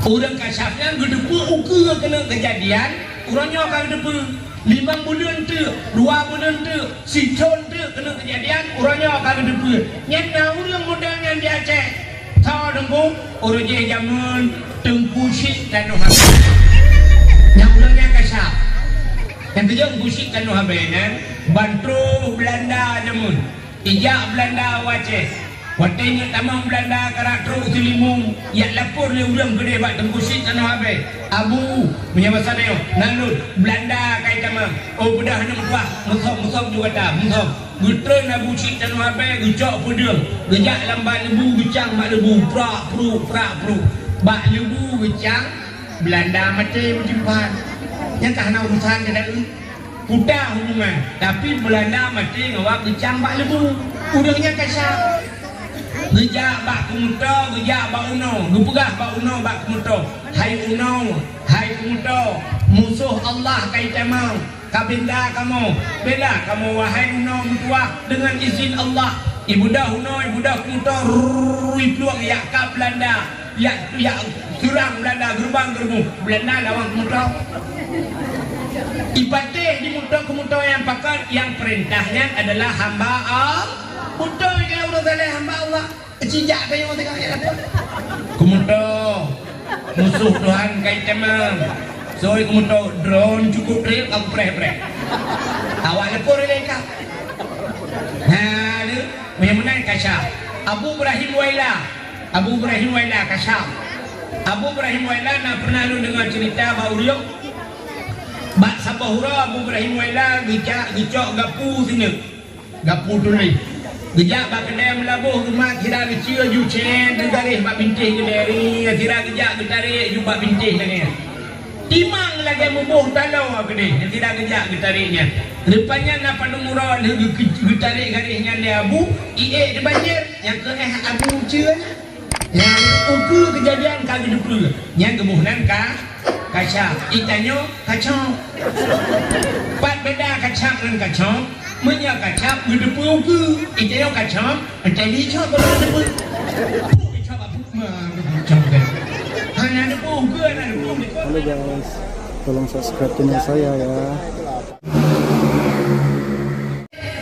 Orang kasapnya gedepu ukur kena kejadian, orangnya akan gedepu 5 bulan tu, 2 bulan tu, setahun tu kena kejadian, orangnya akan gedepu. Nyata orang modalnya di Aceh, tahu tengku, orang je zaman Tengku Syed dan Nohaben. Yang orangnya kasap, yang kerja Tengku Syed dan Nohaben, bantu Belanda jamun, ijak Belanda Aceh. Watanya tamang Belanda karak teruk selimung yak lapor le urang gede bak Tengku Syed dan Nohaben. Abu punya masa dia nalut Belanda kai tamang. Oh budak nak buah musom juga dah musom. Gutren Abu Syed dan Nohaben gejak pedang. Gejak lambat lebu gecang mak lebu prak pru. Bak lebu gecang Belanda mati berjumpa. Yang tak nak urusan dia dah kuda hubungan. Tapi Belanda mati ngawak gecang bak lebu. Udangnya kasar. Gejak bak kumuto, gejak bak uno, gepegah bak uno bak kumuto. Hai uno, hai kumuto, musuh Allah kai tamang. Kabenda kamu, bela kamu wahai uno mutuah dengan izin Allah. Ibu dah uno, ibu dah kumuto, peluang yak ka Belanda, yak surang Belanda gerbang gerbu. Belanda lawan kumuto. Ipatih di kumuto yang pakai yang perintahnya adalah hamba Allah. Mudah kalau udah saleh hamba Allah. Cijak kayu tengok ya apa? Kumuto musuh Tuhan kai temang. Soy kumuto drone cukup real aku preh. Awak lepor leka. Nah, lu menyamanan kasar. Abu Ibrahim Waila kasar. Abu Ibrahim Waila nak pernah lu dengar cerita bauriok? Bak Sabahura Abu Ibrahim Waila gicok gapu sini. Gapu dulu. Gejak bak kedai melabuh rumah kira kecil ju cen garis bak bintih kedai kira gejak getarik ju bak bintih lagi. Timang lagi mubuh talau kedai kira gejak getariknya. Depannya nak pandung murah getarik garisnya dia Abu ie di banjir yang ke Abu ceunya. Yang ukur kejadian kali depu. Yang gemuhnan kaca itanyo kacang. Pat beda kacang dan kacang. Menyak kacang gedepu ke itanyo kacang tadi cak kalau depu. Cak apa macam kan. Hanya depu ke ana depu. Halo guys, tolong subscribe channel saya ya.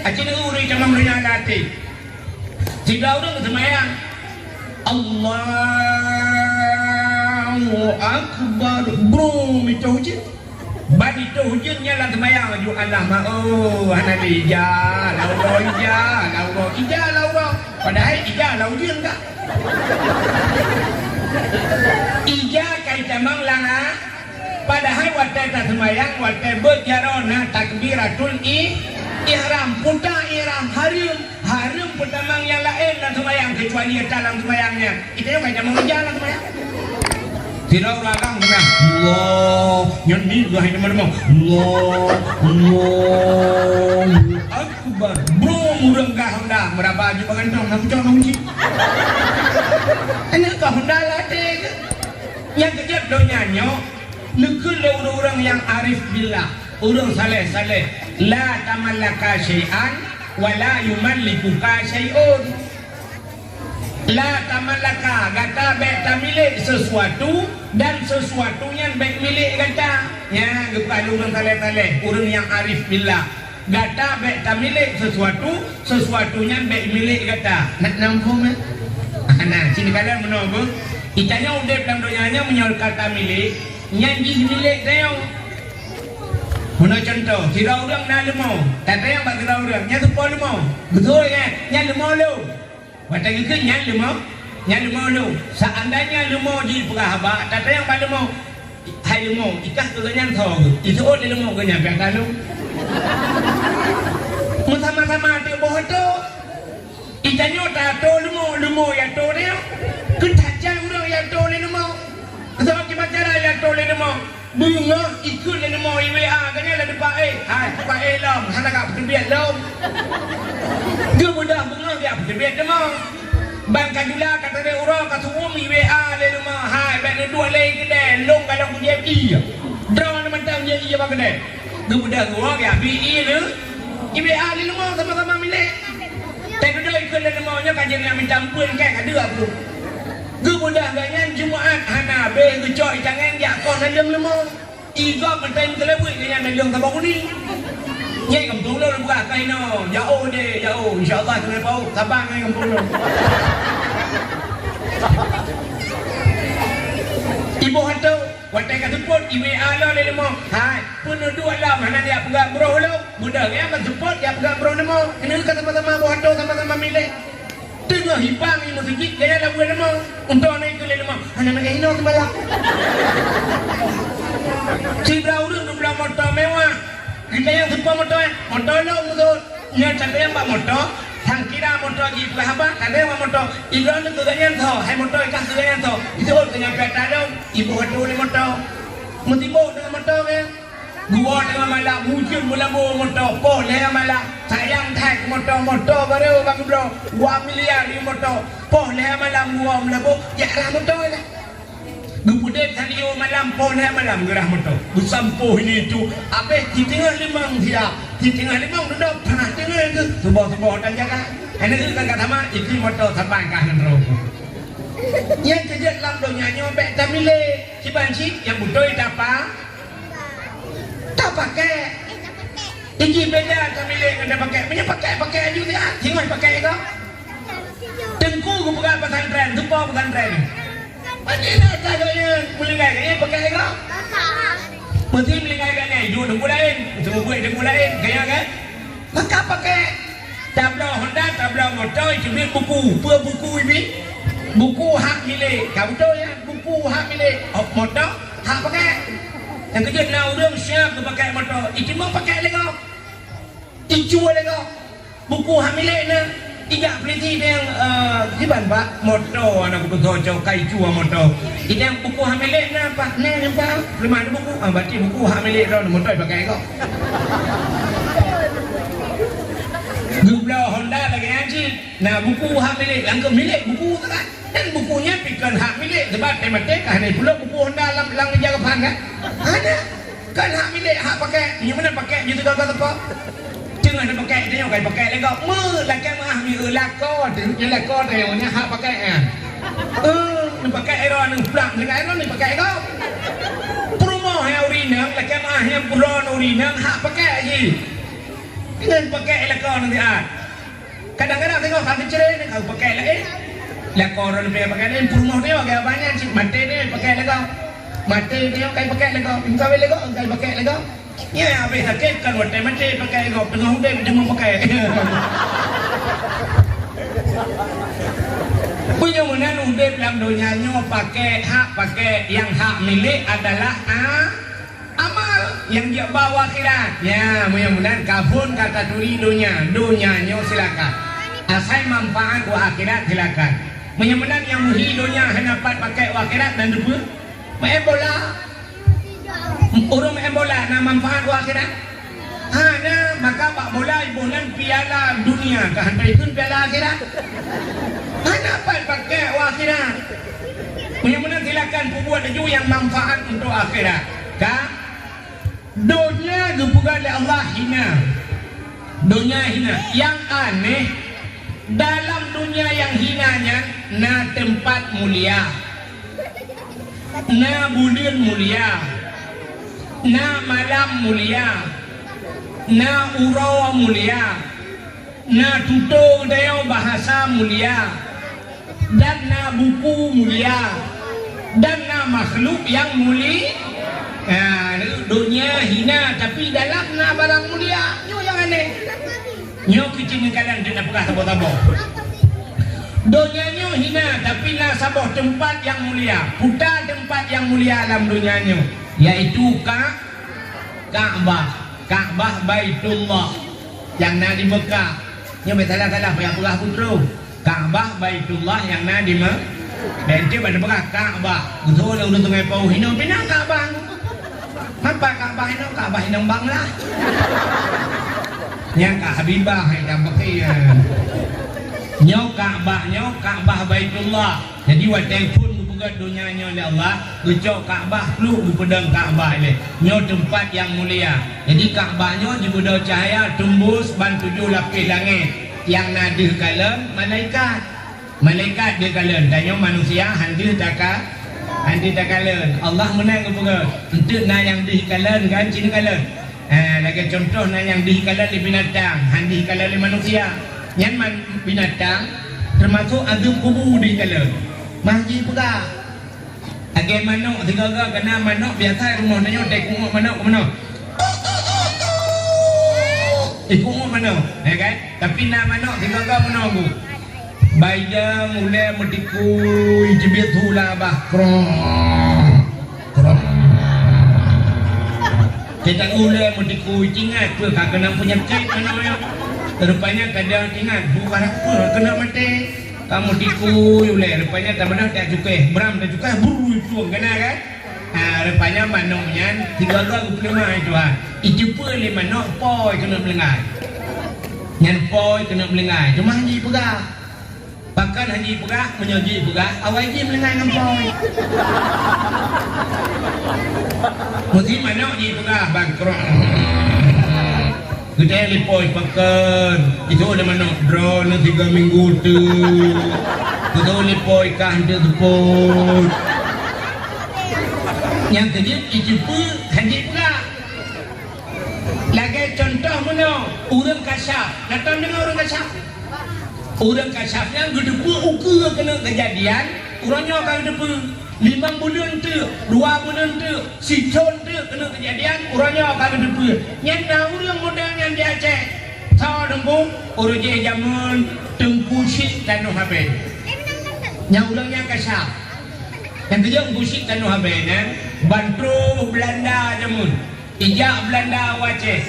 Acina uri jangan menyalati. Jika orang semayang Allahu Akbar bro itu hujan bagi itu hujan nyala semayang maju Allah ma'u hanabi ija lauro padahal ija hujan tak ija kai tamang langa padahal watai tak semayang watai berjarona takbiratul ihram putar ihram harum pertamang yang lain dan semayang kecuali dalam semayangnya itu yang banyak mengejar semayang tidak orang kena Allah nyanyi gak teman-teman Allah Akbar bro murang kah Honda berapa aja pengantong nak cok nungsi ini kah Honda latih yang kejap donyanya nekul orang yang arif billah orang saleh la tamallaka syai'an wala yumallikuka syai'un. La tamallaka kata baik tak milik sesuatu dan sesuatunya baik milik kata. Ya, kepada orang saleh-saleh, orang yang arif billah. Kata baik tak milik sesuatunya baik milik kata. Nak nampak mah? Nah, sini kalian menunggu. Itanya udah dalam donyanya menyol kata milik, nyanyi milik saya. Mana contoh, kira orang nak lemau, tak ada yang bak kira orang, yang sepuluh lemau, betul kan? Yang lemau lu, waktu itu yang lemau lu. Seandainya lemau di perahaba, tak ada yang bak lemau, hai lemau, ikas tu yang thong, itu orang lemau kenyang biar lu. Sama-sama ada boh tu, ikannya tak tahu lemau yang tahu dia, ketajan orang yang tahu lemau, sebab kita cara yang tahu lemau. Bunga ikut yang mau IWA kan ada Pak Pak lam hana kat perbiat lam dia mudah bunga dia perbiat demang bang kadula kata dia orang kat semua IWA le rumah hai bang dua lagi kedai long kalau punya i draw nama tangnya iya bang kedai dia mudah gua ya bi ni IWA le rumah sama-sama milik tapi dia ikut le rumahnya kajian yang minta ampun kan ada aku dia mudah ganya Jumaat hana habis gecok jangan jak kau nalung lemah. Iga penting terlebih dengan nalung tabak ni. Nyai kampung lo buka kain no. Jauh deh, jauh. Insya-Allah kena bau tabang nyai kampung lo. Ibu hantu, watai kat support, ibu ala le lemah. Hai, penuh dua lah mana dia pegang bro lo. Budak dia kan support dia pegang bro lemah. Kena kat sama-sama ibu hantu sama-sama milik. Tengah hibang ni musik gaya lagu lemah. Untuk anak itu le lemah. Anak hino semalam. Si Braudun belah motor mewah. Kita yang suka motor motor lo musuh. Nya cakap yang bak motor. Thang kira motor di belah apa? Kada yang motor. Ibrahim tu ganyan tho. Hai motor ikas tu ganyan tho. Itu ganyan peta dong. Ibu hatu ni motor. Mutibo dengan motor kan. Gua dengan malam hujan mula bawa motor. Poh dengan malam. Sayang tag motor baru bang bro. 2 miliar ni motor. Poh dengan malam gua mula bawa. Ya lah motor lah. Gubudek tadi malam pon malam gerah motor. Busampuh ini tu. Habis di tengah limang dia. Di tengah limang duduk tanah tengah ke. Sebuah dan jaga. Ini tu kan kata mak itu motor terbang ke akhir roh. Yang kejut lam dunia nyobek tamile. Cibanci yang butuh apa? Tak pakai. Tinggi beda tamile kena pakai. Punya pakai juga dia. Tinggal pakai kau. Tengku ku bukan pesantren, tumpah pesantren. Ani nak cakapnya melingai kaya pakai kau? Mesti melingai kaya ni, jual tunggu lain, tunggu buat tunggu lain, kaya kan? Maka pakai tabla Honda, tabla motor, cuma buku, buku ini, buku hak milik, kau tahu ya, buku hak milik, motor hak pakai. Yang kerja nak orang siap tu pakai motor, itu mau pakai lagi kau, dijual lagi kau, buku hak milik ni. Tidak peliti yang siapa pak motor anak betul jauh kai cua motor. Ini yang buku hamilik na pak ni nampak lima ada buku. Berarti buku hamilik dah motor pakai kau. Gublau Honda lagi aji. Nah buku hamilik langkah milik buku tu kan. Dan bukunya pikan hak milik sebab tematik ni pula buku Honda lang jaga pan kan. Ada kan hak milik hak pakai. Yang mana pakai gitu kau apa? Jangan ada pakai dia yang pakai lagi kau. Lagi mah mi lakon, yang lakon dia yang hak pakai kan. Ni pakai aeron ni pulang dengan aeron ni pakai kau. Promo yang urinang, lagi mah yang buron urinang hak pakai aje. Dengan pakai lakon nanti ah. Kadang-kadang tengok hati cerai ni kau pakai lagi. Lakon orang dia pakai ni promo dia agak banyak sih. Mati dia pakai lagi kau. Mati dia kau pakai lagi kau. Kau lagi kau, kau pakai lagi kau. Ya, habis sakit kan waktu macam pakai kau tengah hujan dia mau pakai. Punya mana udah dalam dunianya pakai hak pakai yang hak milik adalah amal yang dia bawa akhirat. Ya, mudah-mudahan kafun kata duri dunianya silakan. Asal manfaat wa akhirat silakan. Mudah-mudahan yang muhi dunia dapat pakai wa akhirat dan debu. Main bola. Orang main bola nak manfaat wa akhirat. Nah maka pak bola ibunan piala dunia ke hantar itu piala akhirat. Dapat pakai wa akhirat. Mudah-mudahan silakan buat baju yang manfaat untuk akhirat. Kak, dunia dibuka oleh Allah hina. Dunia hina. Yang aneh dalam dunia yang hinanya na tempat mulia, na bulan mulia, na malam mulia, na urawa mulia, na tutur daya bahasa mulia, dan na buku mulia, dan na makhluk yang mulia. Dunia hina tapi dalam na barang mulia. Nyo yang aneh. Nyo kecil kadang dia nak pegang tabur-tabur. Dunianya hina tapi na sabah tempat yang mulia. Putar tempat yang mulia dalam dunianya, yaitu Ka'bah Baitullah yang na di Mekah. Nya salah yang pegang putra. Ka'bah Baitullah yang na di Mekah. Dan dia pada pegang Ka'bah. Betul lah udah tengah pau hina pinang Ka'bah. Apa Ka'bah hina? Ka'bah hina bang lah. Nya Kak Habibah yang pakai Nyok Ka'bah Baitullah. Jadi waktu telefon bukan dunianya oleh Allah, gecok Ka'bah lu pedang Ka'bah ni. Nyok tempat yang mulia. Jadi Ka'bahnya dibuda cahaya tembus ban 7 lapis langit. Yang nadir kalen malaikat. Malaikat dia kalen, tanya manusia hadir takkan Nanti tak kalen. Allah menang ke pura. Untuk nak yang dihikalan kan, Cina kalen. Lagi contoh nak yang dihikalan di binatang, handi hikalan di manusia. Yang binatang termasuk ada kubu dihikalan. Mahji pura. Agen manok tiga-tiga kena manok biasa rumah nanya tekuk manok ke mana? Ikut mana? Ya kan? Tapi nak manok tiga-tiga mana aku? Baida mulai metikui jebit hula bah krong. Kita mulai metikui ingat tu kena penyakit mana ya? Rupanya kadang ingat bukan apa kena mati. Kamu tikui oleh rupanya tak benar tak cukai beram tak cukai buru itu kena kan rupanya manoknya tiga-tiga pelengah itu itu pun le manok poi kena pelengah nyan poi kena pelengah cuma haji pegah bahkan haji pegah menyoji pegah awal haji pelengah dengan poi mesti manok haji pegah bangkrut kita lipoi pakan itu ada manok drone 3 minggu tu kita lipoi kah dia teput yang kejip itu pun haji pula lagi contoh mana orang kasyaf datang dengan orang kasyaf yang gedepu ukur kena kejadian orangnya akan gedepu 5 bulan tu 2 bulan tu si con tu kena kejadian orangnya akan gedepu yang tahu orang modal yang di Aceh tahu dengku orang je zaman tengku syik tanuh habis yang orangnya kasyaf yang kerja busik tanuh habis bantu Belanda jamun ijak Belanda Aceh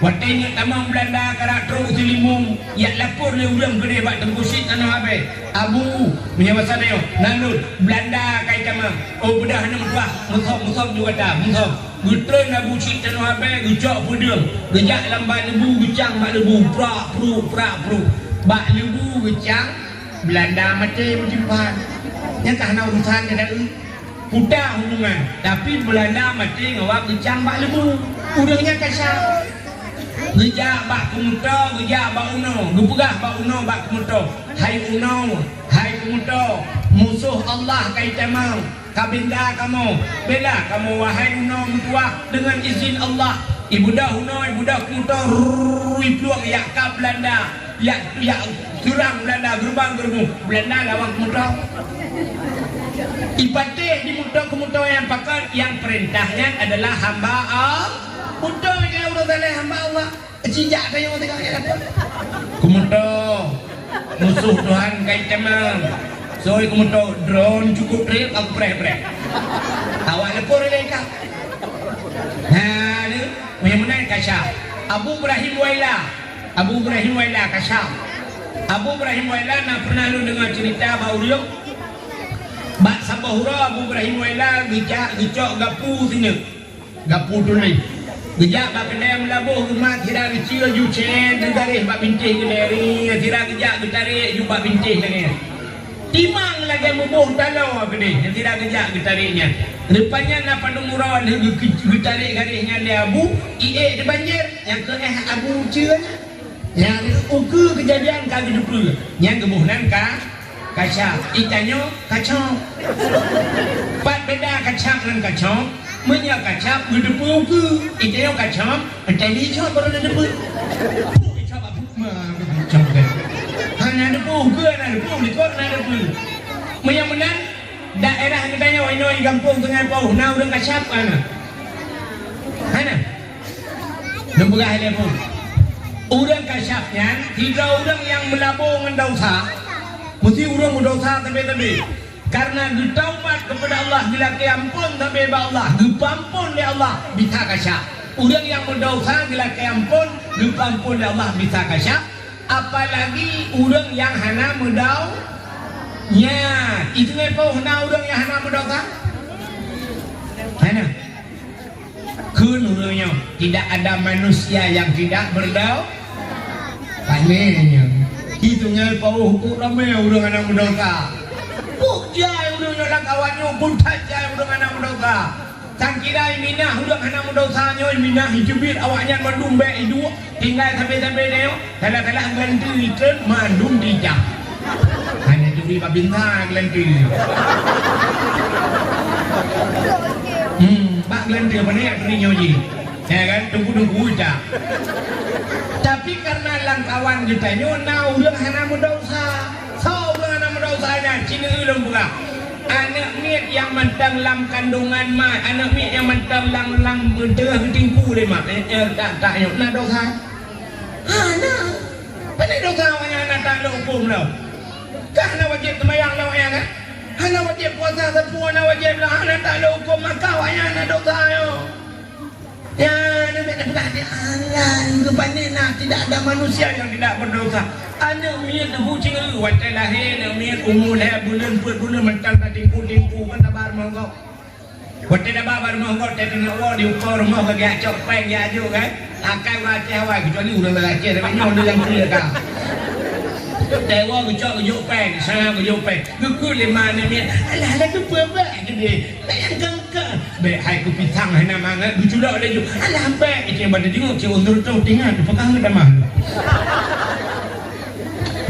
watenya tamang Belanda karakter usilimum yak lapor le urang gede bak tembusik tanah habis abu punya masa dia nalut Belanda kai tamang oh bedah nak buah musom juga dah musom gutreun na busik tanah habis gujak pudung gejak lambat lebu gecang bak lebu pra pru bak lebu gecang Belanda mati berjimpan yang tak nak urusan dia dah pudah hubungan tapi Belanda mati ngawak gecang bak lebu urangnya kasar gejak bak kumuto, gejak bak uno, gepegah bak uno bak kumuto. Hai uno, hai kumuto, musuh Allah kaitan mau. Kabinda kamu, bela kamu wahai uno mutuah dengan izin Allah. Ibu dah uno, ibu dah kumuto, ruipluang yak ka Belanda, yak curang Belanda gerbang gerbu Belanda lawang kumuto. Ibadah di muto yang pakai yang perintahnya adalah hamba Allah. Mudah dia udah boleh hamba Allah. Cijak dia orang tengok apa? Kumuto musuh Tuhan kai temang. Soal kumuto drone cukup trip aku preh. Awak lepor lagi kau. Ni memang kasyaf. Abu Ibrahim Waila kasyaf. Abu Ibrahim Waila nak pernah lu dengar cerita bauriuk? Bak Sabahura Abu Ibrahim Waila gecok gapu sini. Gapu tulis. Gejak bak kedai melabuh rumah kira kecil jucen tarik bak bintih kedai kira gejak tarik jumpa bintih lagi timang lagi mubuh talau kedai kira gejak tariknya depannya nak pandung murah tarik garisnya dia abu ie di banjir yang ke abu cianya yang ukur kejadian kali depan yang kebuhnan kaca ikannya kacau pat beda kacang dan kacau punya kacap berdepu ke itu yang kacap tadi cak baru ada depu cak apa macam kan hanya depu ke ada depu di kor ada depu menang daerah katanya wainoi kampung tengah bau nah urang kacap ana lembaga telepon urang kacapnya tidak urang yang melabur dengan dosa mesti urang mendosa tapi karena ditaubat kepada Allah bila keampun sampai Allah dipampun oleh Allah bisa kasya orang yang berdosa bila keampun dipampun oleh Allah bisa kasya apalagi orang yang hana mendau nya itu apa hana orang yang hana berdosa hana kunurnya tidak ada manusia yang tidak berdau panenya itunya apa hukum ramai orang hana berdosa jai udah nak kawannya pun tak jai udah anak mendosa sang kira minah udah anak mendosa nyo minah hijubir awaknya mandum be itu tinggal sampai dia kala ganti tren mandum dijak hanya juri babinta ganti Pak gelender mana yang berinya je, ya kan? Tunggu dah. Tapi karena langkawan kita nyona ulang hana muda usaha, ulang hana muda usahanya Cina ulang pula. Anak miat yang mentang lam kandungan mak, anak miat yang mentang lam tengah ketingku deh mak, tak nak dosa. Nah, pada dosa awaknya anak tak ada hukum tau. Karena wajib sembahyang lah awaknya kan? Hana wajib puasa sepuluh, hana wajib lah, hana tak ada hukum maka awaknya anak dosa yo. Ya, nabi berkata, Allah, kepada nak tidak ada manusia yang tidak berdosa. Anak miat debu cinggu, wajah lahir, anak miat umur lahir bulan mental tadi tingku kan tabar monggo. Wajah tabar monggo, tapi nak wah diukur rumah bagi acok peng ya ajuk kan. Akai wajah awak kecuali udah lelaki, tapi nyol dia yang kuliah kau. Dewa kecok kejok peng, sana kejok peng. Kuku lima ni miat, alah tu perbek jadi. Bayang kengkang. Baik hai ku pisang hai nama ngat dicudak lagi. Alah baik itu yang pada tengok cik undur tu tinggal pegang dah mah.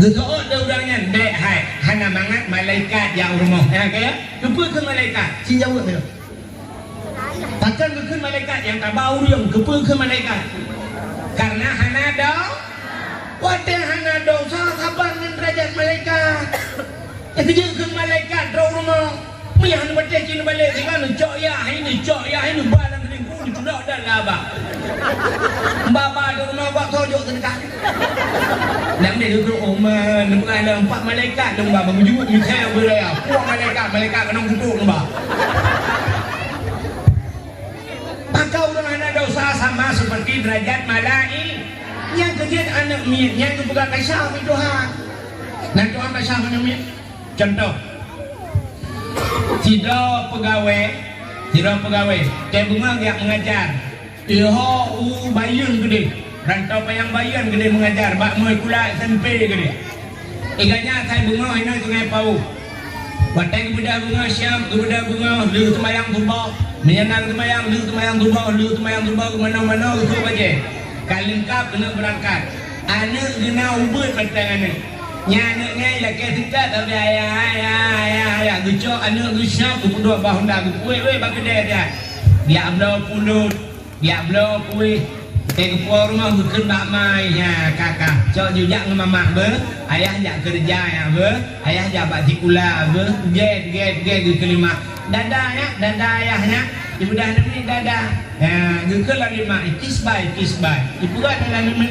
Gegaot dah udangnya baik hai hana mangat malaikat yang rumah. Ya ke? Kepa ke malaikat? Si jawab dia. Takkan ke malaikat yang tak bau yang kepa ke malaikat. Karena hana dah wadah hana dosa sabar dengan derajat malaikat. Yang kerja ke malaikat dah rumah. Yang baca Cina balik sekarang cok ya ini balang ringkung dicudak dah lah abang. Bapa di rumah buat tojok terdekat. Nak dia duduk rumah bukan ada 4 malaikat dong bang menjumut Mikael beraya. Puang malaikat kena kutuk dong bang. Maka orang anak dosa sama seperti derajat malaikat. Yang kerja anak miat yang kepegang kasar itu Tuhan. Nak Tuhan kasar mana miat? Contoh. Tidak pegawai, kayak bunga yang mengajar. Bayun gede, rantau payang bayun gede mengajar. Bak moi kula SMP gede. Iganya saya bunga ini sungai pau. Batang kemudian bunga siam, kemudian bunga lu semayang tumbang, menyenang semayang lu semayang tumbang kemana-mana itu baca. Kalengkap kena berangkat. Anak kena ubud batang anak. Anak ngai lah ke dekat tapi ayah gecok anak gusap berdua bahu dah kuih bagi dia belau kuih tekpo rumah bukan bak mai ya kakak cok juga dengan mama ber ayah jak kerja ya ber ayah jak bak tikula ber get kelima dada ayahnya ibu dah ni dada ya geke lah lima kiss bye ibu kan dalam lima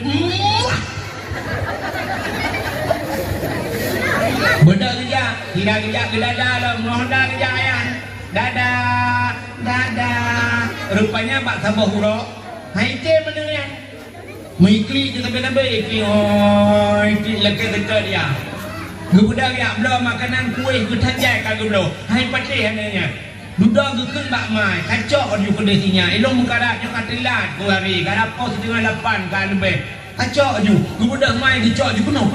benda kerja, tidak kerja ke dada lah, mohonda kerja ayah. Dada. Rupanya Pak Sabah Hurok, haite mana yang? Mengikli je sampai ikli lagi dekat dia. Gebudak ya, belum makanan kuih kutajai kagak belum. Hai pacih hananya. Duda gekun bak mai, kacau di kondisinya. Ilmu mengkarat yang katilat ku hari, karena pos 8 kan lebih. Kacau ju, kemudian mai kacau ju penuh.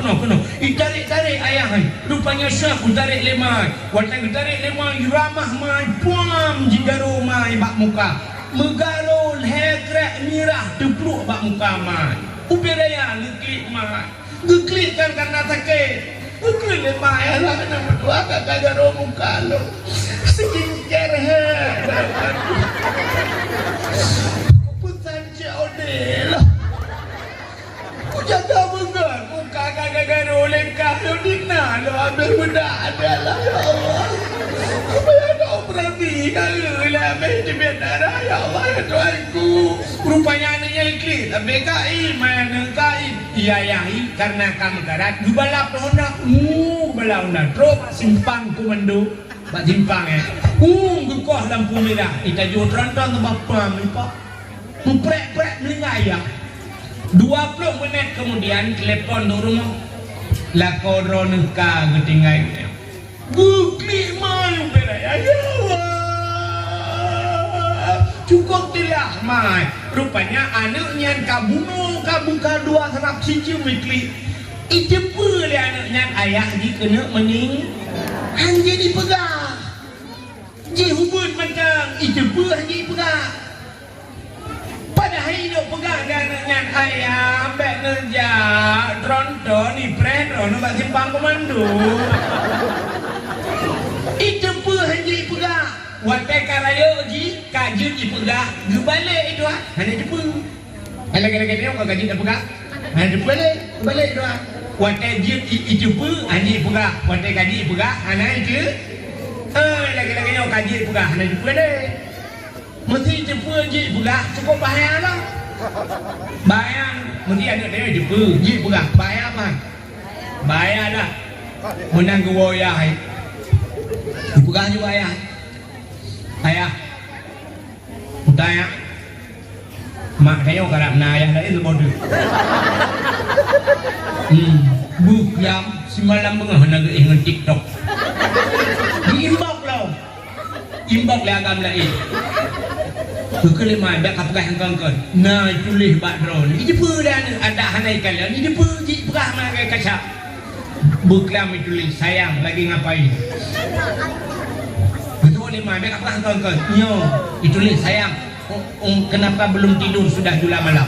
Tarik ayah. Rupanya syaf tarik lemai. Waktu tarik lemai ramah mai puam jigaro mai bak muka. Megarol hegrek mirah tepluk bak muka mai. Upiraya ngeklik mai. Ngeklikkan karena sakit. Ngeklik lemai lah kena berdua kakak garo muka lo. Skincare hair. Kuputan jauh lah. Jaga benar muka kakak oleh kau dina lo ambil benda adalah ya Allah. Apa yang kau berarti kalau lah mesti benar ya Allah ya Tuhanku. Rupanya anaknya ikli tapi mana kai iya karena kamu karat di balap honda balap terus simpang komando bak simpang gekoh lampu merah kita jual terantang ke bapa mipak memprek melingai ya 20 menit kemudian telepon di rumah lakon nikah ketinggalan bukli malu beraya ya cukup tidak mai rupanya anaknya kabuka dua serap siji mikli itu boleh anaknya ayah di kena mening hanya dipegang ji hubun macam itu boleh hanya dipegang pada hari itu pegang anaknya ayah ambek kerja tronton ni predron nak simpang komando itu pun hanya pegang watai karaya ji kajut dipegah gebalik itu hanya depu lagi-lagi dia kau kajut dah pegah hanya depu balik itu watai ji itu pu hanya pegah watai kaji pegah hanya itu lagi-lagi dia kaji pegah hanya depu balik mesti depu ji pegah cukup bahaya lah bahaya mesti ada dia depu ji pegah bahaya apa bahaya dah menang gua ya pegah juga ayah ayah utaya mak kayo karap na ayah lain bodoh buklam semalam bengah naga ingat TikTok diimbak lo imbak le agam lain kelima dak kapkah engkau nah tulih bak drone ini depu dan ada hanai kalian ini depu ji pegah makai kaca buklam itu sayang lagi ngapain lima mereka apa kau nyo itu lihat sayang kenapa belum tidur sudah jula malam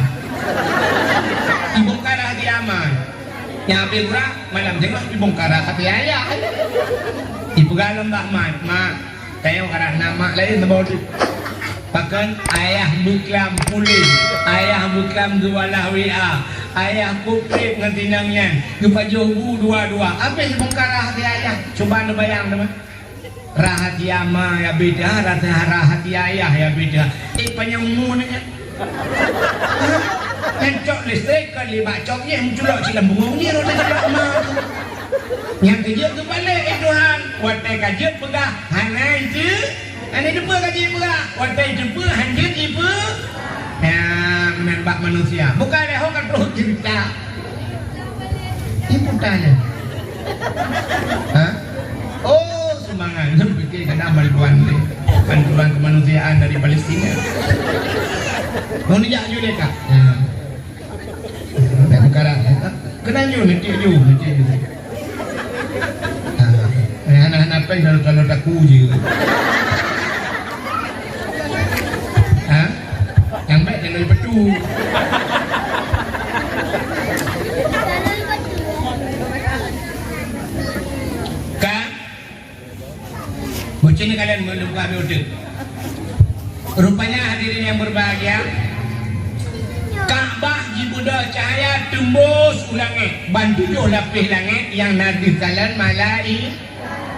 dibongkar hati aman nyampe kurang malam tengok dibongkar hati ayah dipegang mbak mak tayang karena nama lain terbawa bahkan ayah buklam pulih ayah buklam dualah WA ayah kuprit ngetinangnya lupa jogu dua-dua apa yang bongkar hati ayah coba anda bayang teman rahasia ma ya beda rahasia ayah ya beda panjang umurnya pencok listrik kali bacoknya menculok silam bungong dia roda celok ma yang kejut tu balik Tuhan watai kajut pegah hana itu hana depa kajut pegah watai depa hanjut ibu ya menambah manusia bukan dah kan perut cerita ibu tanya oh semangat pikir kena bantuan kemanusiaan dari Palestina mau nijak juga kak perkara kena nanti anak-anak apa yang kalau takut je yang baik jangan betul Bocor kalian meluka betul. Rupanya hadirin yang berbahagia, Ka'bah jibuda cahaya tembus ulangnya, bantu lapis langit yang nabi kalian malai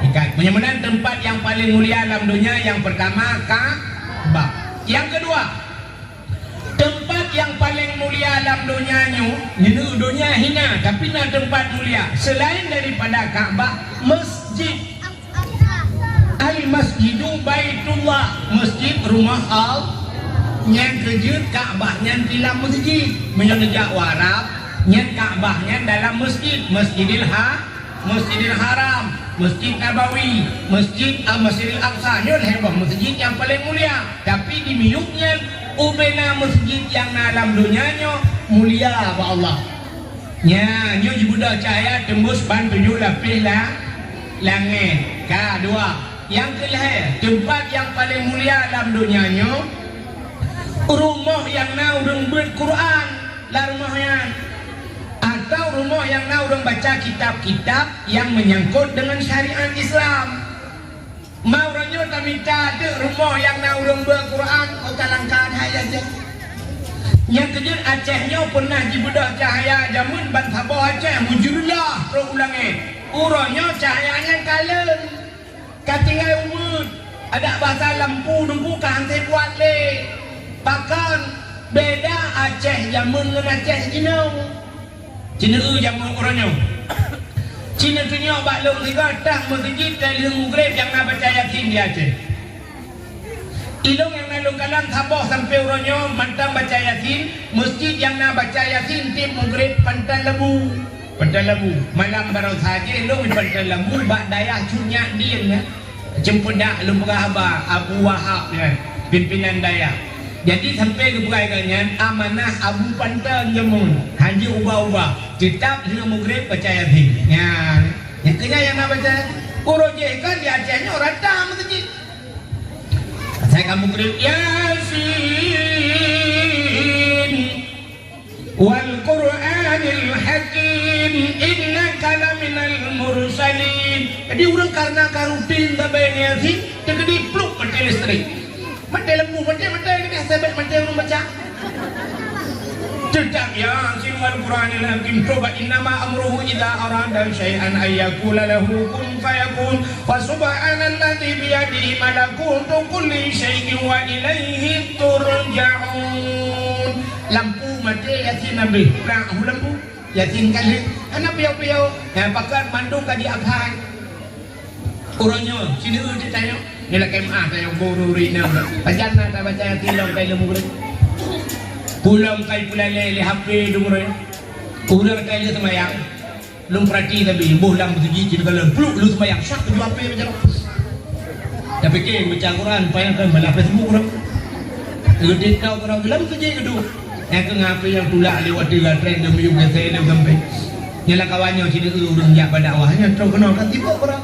ikat. Menyembuhkan tempat yang paling mulia alam dunia yang pertama Ka'bah. Yang kedua, tempat yang paling mulia alam dunia hina tapi nak tempat mulia selain daripada Ka'bah, masjid. Al-Masjidu Baitullah, masjid rumah Allah. Yang kejut Ka'bahnya dalam masjid, menyenjak warab, nyat Ka'bahnya dalam masjid, Masjidil Haram, Masjid Nabawi, Masjidil Aqsa, nyat hebah masjid yang paling mulia. Tapi di miuknya ubena masjid yang dalam dunianya mulia apa Allah. Nyo jibuda cahaya tembus ban 7 lapis langit. Kedua, yang kelihatan tempat yang paling mulia dalam dunianya rumah yang nak orang berquran lah rumahnya atau rumah yang nak orang baca kitab-kitab yang menyangkut dengan syariat Islam. Mau orangnya tak minta ada rumah yang nak orang berquran atau langkah aja. Yang kejut Acehnya pernah dibedah cahaya jamun ban Sabah Aceh mujurlah terulangnya urangnya cahayanya kalen katinggal umut ada bahasa lampu nunggu kantai buat le bahkan beda Aceh jamun dengan Aceh Cina jamun orangnya Cina tu nyok baklung tiga dah masjid dari Mugrib yang nak baca Yasin di Aceh ilung yang nak kalang Sabah sampai orangnya mantang baca Yasin masjid yang nak baca Yasin tim Mugrib Pantai Lebu malam baru saja ilung di Pantai Lebu bak daya cunyak dia jemput dak lembaga haba Abu Wahab ya pimpinan daya. Jadi sampai ke perayaan amanah Abu Pantai Jamun Haji ubah-ubah tetap dengan Mugrib baca Yasin ya yang kena yang nak baca urojeh kan di Acehnya orang dah masjid saya kamu Mugrib Yasin wal Qur'anil Hakim innaka laminal mursalin. Jadi orang karena karutin tabeng Yasin terkedi pluk baca listrik. Mati lembu, mati ni sebab mati orang baca. Tidak ya, simal Quranil Hakim. Coba innama amruhu idza arada syai'an ay yaqula lahu kun fayakun. Fa subhanalladzi bi yadihi malakutu kulli syai'in wa ilaihi turja'un. Lampu mati yasin nabi. Perahu lampu yasin kali. Anak piau-piau yang pakai mandung kadi akan. Orangnya sini dia tanya. Ni lah KMA tanya guru rina. Pajana tak baca tilong kai lembu boleh. Pulang kai pulale le HP dumure. Pulang kai le semayang. Lum perhati tapi bohlam betuji cid kalau peluk lu semayang syak tu HP macam. Tapi ke baca Quran payah kan malah Facebook orang. Gedit kau orang dalam tu je gedu. Yang ke ngapi yang tulak lewat dia trend demi juga saya dah sampai. Nyala kawannya sini urang jak pada awahnya terus kena kan tiba orang.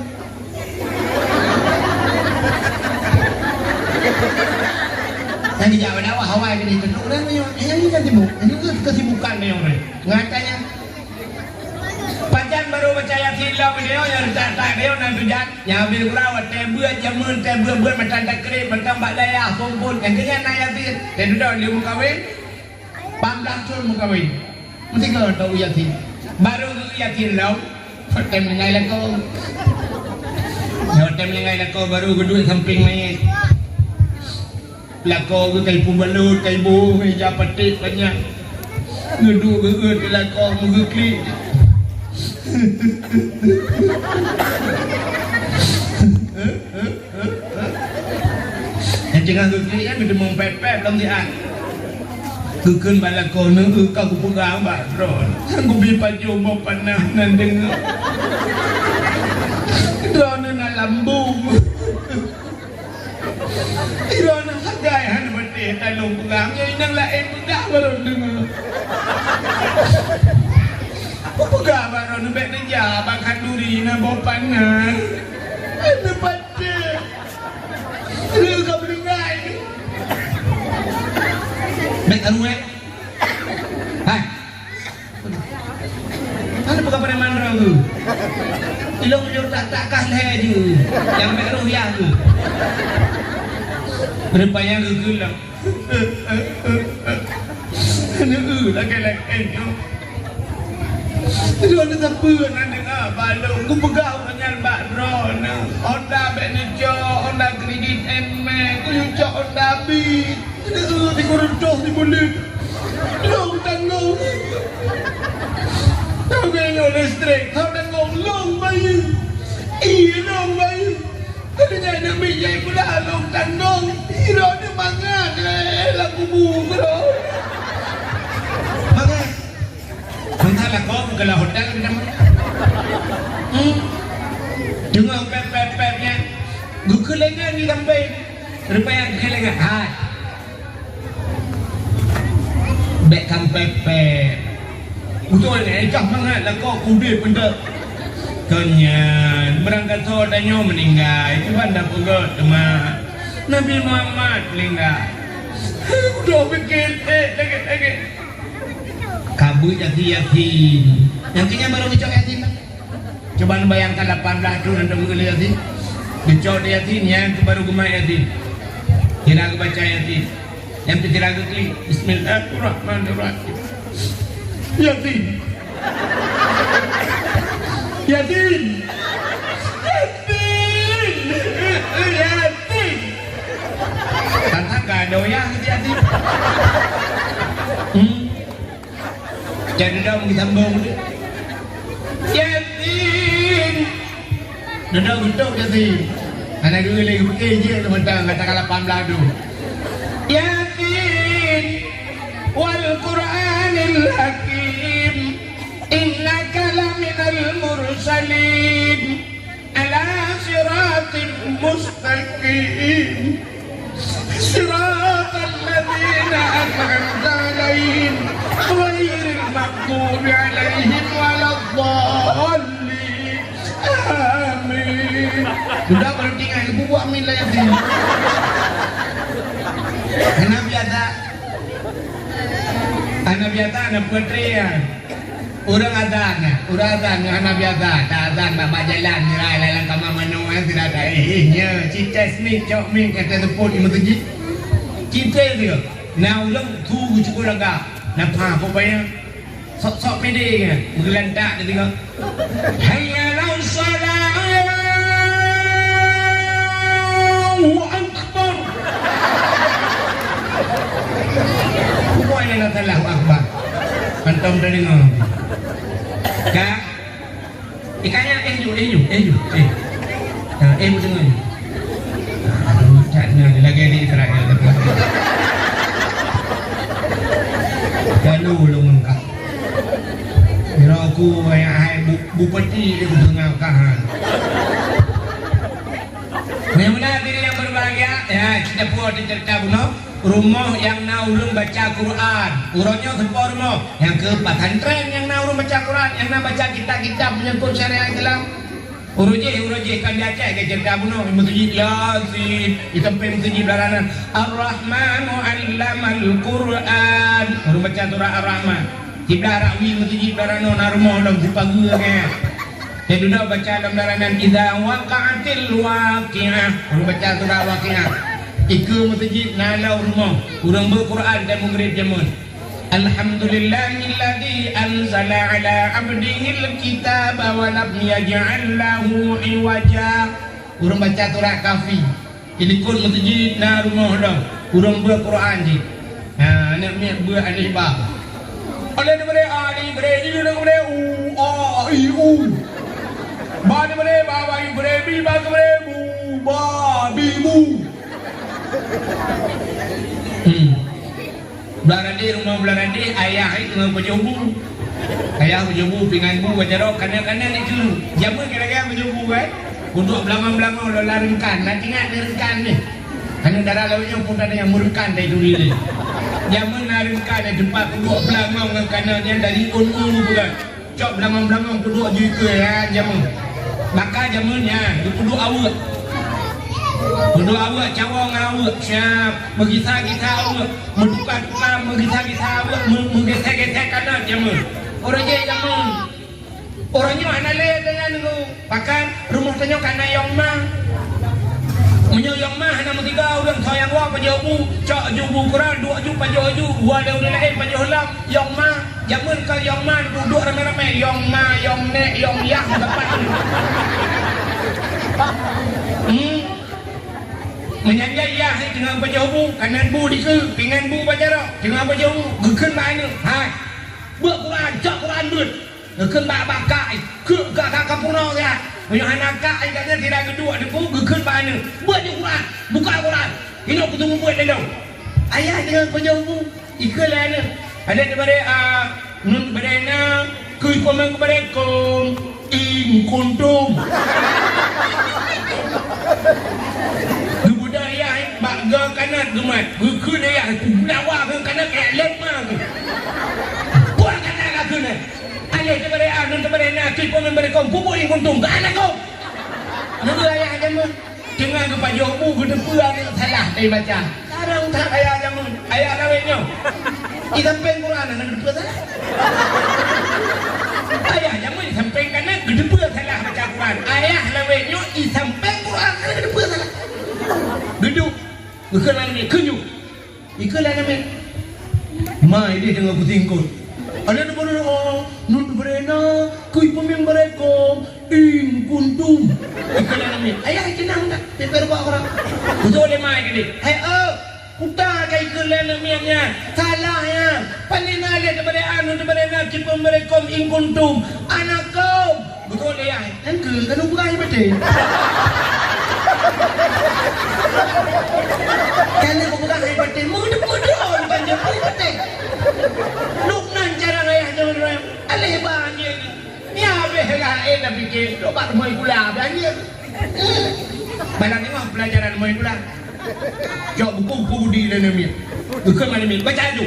Yang dijawab dakwah Hawaii gini tentu orang yang ini kan sibuk, ini kesibukan dia orang. Ngatanya pajan baru percaya silau dia yang tak dia nak tujan. Yang ambil kurawat tebur jamun tebur macam tak kering macam bak daya kumpul. Yang kena nak yatin. Dan sudah dia mau kahwin. Pamlang tur mau kahwin. Mesti kau tahu yatin. Baru yatin lau. Tem lengai lako. Tem lengai lako baru kedua samping mayat. Lako ke kai pembalut, kai bu, kai japatik banyak. Ngedu ke lako mengeklik. Yang jangan keklik kan kita mempepet dalam dia. Kekun balako nengku kau pegang baron. Aku bi paju mau panah nan dengar. Drone na lambung. Irona hagayan berarti talong pegang yang nang lain pegang baru dengar. Pegang baru nebek dia bakal duri na bopan na. Ada pati. Lu kau dengar ini. Bek aruai. Hai. Mana pegang pada mandra tu? Ilong jur tak kalah je. Yang bek ruya tu. Berupaya gegelang. Lagi-lagi tu. Itu ada siapa nak dengar balong. Aku pegang dengan Mbak Ron. Honda Benejo, Honda Kredit Enmek. Aku yucak Honda Beat. Itu di koridor di mulut. Long tanggung. Kau kena listrik. Kau tanggung long bayi. Iya long bayi. Kadang ada bijak pula long tanggung. Hero ni mangat lagu bunga bro. Mangat. Mangat lah kau kalau hotel macam mana? Dengar pep-pep-pepnya. Gukelengan ni sampai. Rupanya gukelengan. Hai. Bekam pep-pep. Betul ni, cak mangat lah kau kudir benda. Kenyan berangkat saudaranya meninggal. Itu pada pegot teman. Nabi Muhammad meninggal. Udah bikin lagi. Kabut yatim. Yang kini baru ngecok yatim. Coba bayangkan 18 tahun untuk mengenai yatim. Ngecok yatim yang baru gemar yatim. Kira baca yatim. Yang kira klik. Bismillahirrahmanirrahim. Yatim. Yatim. Tantang doyang yatim. Jadi dah mungkin sambung dia. Yatim. Dah betul yatim. Anak dulu lagi pakai je teman-teman kata 18 tu. Yatim. Wal Quranil Hakim. Innaka laminal mursalin ala siratin mustaqim siratal ladzina an'amta 'alaihim ghairil maghdubi 'alaihim waladdallin. Amin. Sudah berhenti kan ibu buat amin lah yang sini. Anak biasa anak petrian. Orang azan Nabi azan, tak azan bapak jalan nirai lalang kamar mana tidak ada. Nya cita smi cok mi kata tepuk di masjid. Cita dia. Nah orang tu cukup lega. Nampak apa bayang? Sok pede kan. Bergelantak dia tengok. Hayya lau salat. Allahu akbar. Bukan yang Allahu akbar. Pantau dah dengar. Kak. Ikannya enju. Enju dengar. Tak dengar lagi di Israel. Kalau lu mengkak. Kira aku yang hai bupati dia dengar kahan. Mudah-mudahan diri yang berbahagia ya, kita buat di cerita bunuh rumah yang naulung baca Quran. Urutnya sebuah rumah yang ke pesantren yang naulung baca Quran, yang nak baca kitab-kitab menyangkut syariat Islam. Urut-urut kan dia cek ke cerita bunuh masjid Yasin di tempat masjid belarangan Ar-Rahmanu 'allamal Quran. Urut baca surah Ar-Rahman. Di belarangan masjid belarangan rumah dong di pagi kan. Dia duduk baca dalam larangan idza waqa'atil waqi'ah. Orang baca surah waqi'ah. Ika masjid nalau rumah. Orang berquran dan mengerit jamun. Alhamdulillahilladzi anzala ala 'abdihil kitaba wa lam yaj'al lahu iwaja. Orang baca surah Kahfi. Ini kun masjid na rumah dah. Orang berquran je. Ha nak buat alif ba. Oleh daripada ali bre ini daripada a i u. Ba daripada ba i bre bi ba daripada bu ba bi bu. Belarade rumah belarade ayah itu dengan berjobu. Ayah berjobu dengan bu berjarok kanan-kanan itu. Jamu kira-kira berjobu kan. Untuk belakang-belakang lo laringkan. Nanti ingat laringkan ni. Karena darah lautnya pun ada yang murkan dari duri ni. Jamu laringkan di tempat kedua belakang dengan kanannya dari un-un bukan. Cok belakang-belakang kedua juga ya jamu. Maka jamunya di kedua awak. Kedua awak cawang awak siap bergisah-gisah awak bertukar-tukar bergisah-gisah awak menggesek-gesek kanan jamu. Orang je jamu. Orangnya mana le dengan tu. Bahkan rumah tanya kana yang mah. Menyayang mah nama tiga orang sayang wa pajobu cak jubu Quran dua ju pajoju wa ada udah lain pajolam yang mah jamun ka yang mah duduk rame-rame yang mah yang nek yang yah dapat. Menyanyi ya dengan pajobu kanan bu disu pingan bu pajaro dengan pajobu gekeun bae ni. Hai. Buat Quran cak Quran beut. Gekeun bae bakai ke kampungna ya. Punya anak kak katanya tidak kedua depu gekeun bae ni. Buat je Quran, buka Quran. Ini aku tunggu buat dah. Ayah dengan pajobu ikal ana. Ada daripada nun berena kui komen kepada kom in kuntum. Budaya bangga kanan gemat. Gekeun ayah lawa kan kanan elek mah. Buat kanan ka keun. Ayah daripada nun berena kui komen kepada kom pupuk in kuntum. Ka anak kau. Nak ayah jamu. Jangan ke pajobu ke depu ada salah dia baca. Sekarang tak ayah jamu. Ayah lawetnya. Di samping Quran nak depu salah. Ayah jamu di samping kanan ke depu salah baca Quran. Ayah lawetnya di samping Quran nak depu salah. Duduk. Gekelan ni kenyu. Ikalah nama. Mai dia dengan kutingkut. Ada daripada nun berena kui pemimpin mereka in kuntum. Ikalah nama. Ayah tenang tak? Paper buat orang. Betul le mai gede. Hai kuta kai ikalah namanya. Salah ya. Panina le daripada anu daripada kui pemimpin mereka in kuntum. Anak kau. Betul le ya. Kan ke kan bukan betul. Kalau kau bukan betul, mudah-mudahan banyak betul. Luknan cara ayah jalan alih banyak. Ni apa yang nak fikir? Lepas main gula banyak. Banyak tengok pelajaran main gula. Jauh buku budi dan namanya. Bukan mana namanya? Baca tu.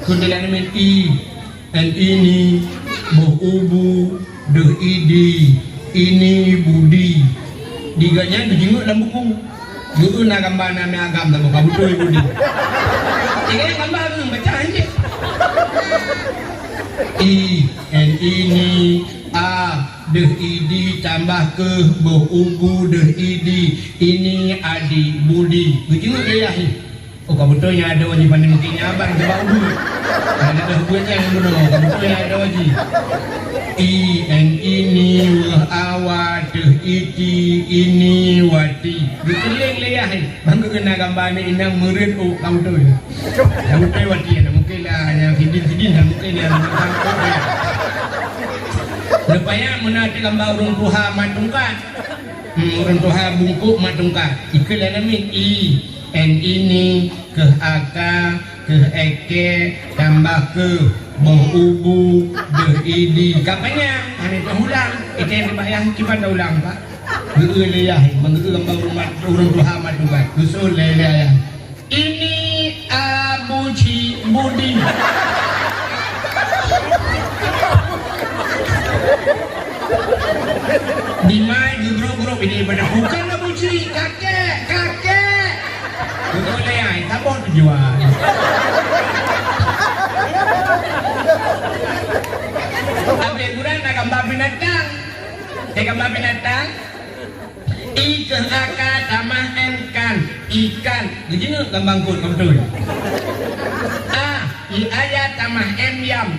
Kundilan namanya ini buubu ini budi. Diganya dijenguk dalam buku. Guru nak gambar nama agam tak buka betul budi. Tiga gambar tu baca aja. I N ini A deh idi tambah ke boh ubu deh idi ini adik budi begitu ya. Oh kamu betul ya ada wajib pandai mungkinnya abang coba ubu ada dah gue yang benar kamu betul ya ada wajib I N ini wah awat deh iti ini wati betul ya bangga kena gambar ni inang merin oh kamu betul ya kamu betul wati ya mungkin lah yang hidin dan mungkin yang Lepaya menati gambar urung tuha matungkat urung tuha bungkuk matungkat ikut lah namin I N ini ke aka ke eke tambah ke boh ubu deh idi kapanya ane tak ulang itu yang dibayang kipan dah ulang pak geuleyah mangeu gambar urung tuha matungkat usul leleyah ini abuci budi Dimai grup ini pada bukan lah buci kakek betul ya tabur tujuan abdi bulan nak gambar binatang ikan akar tamah ikan begini lambang kun betul I ayat tamah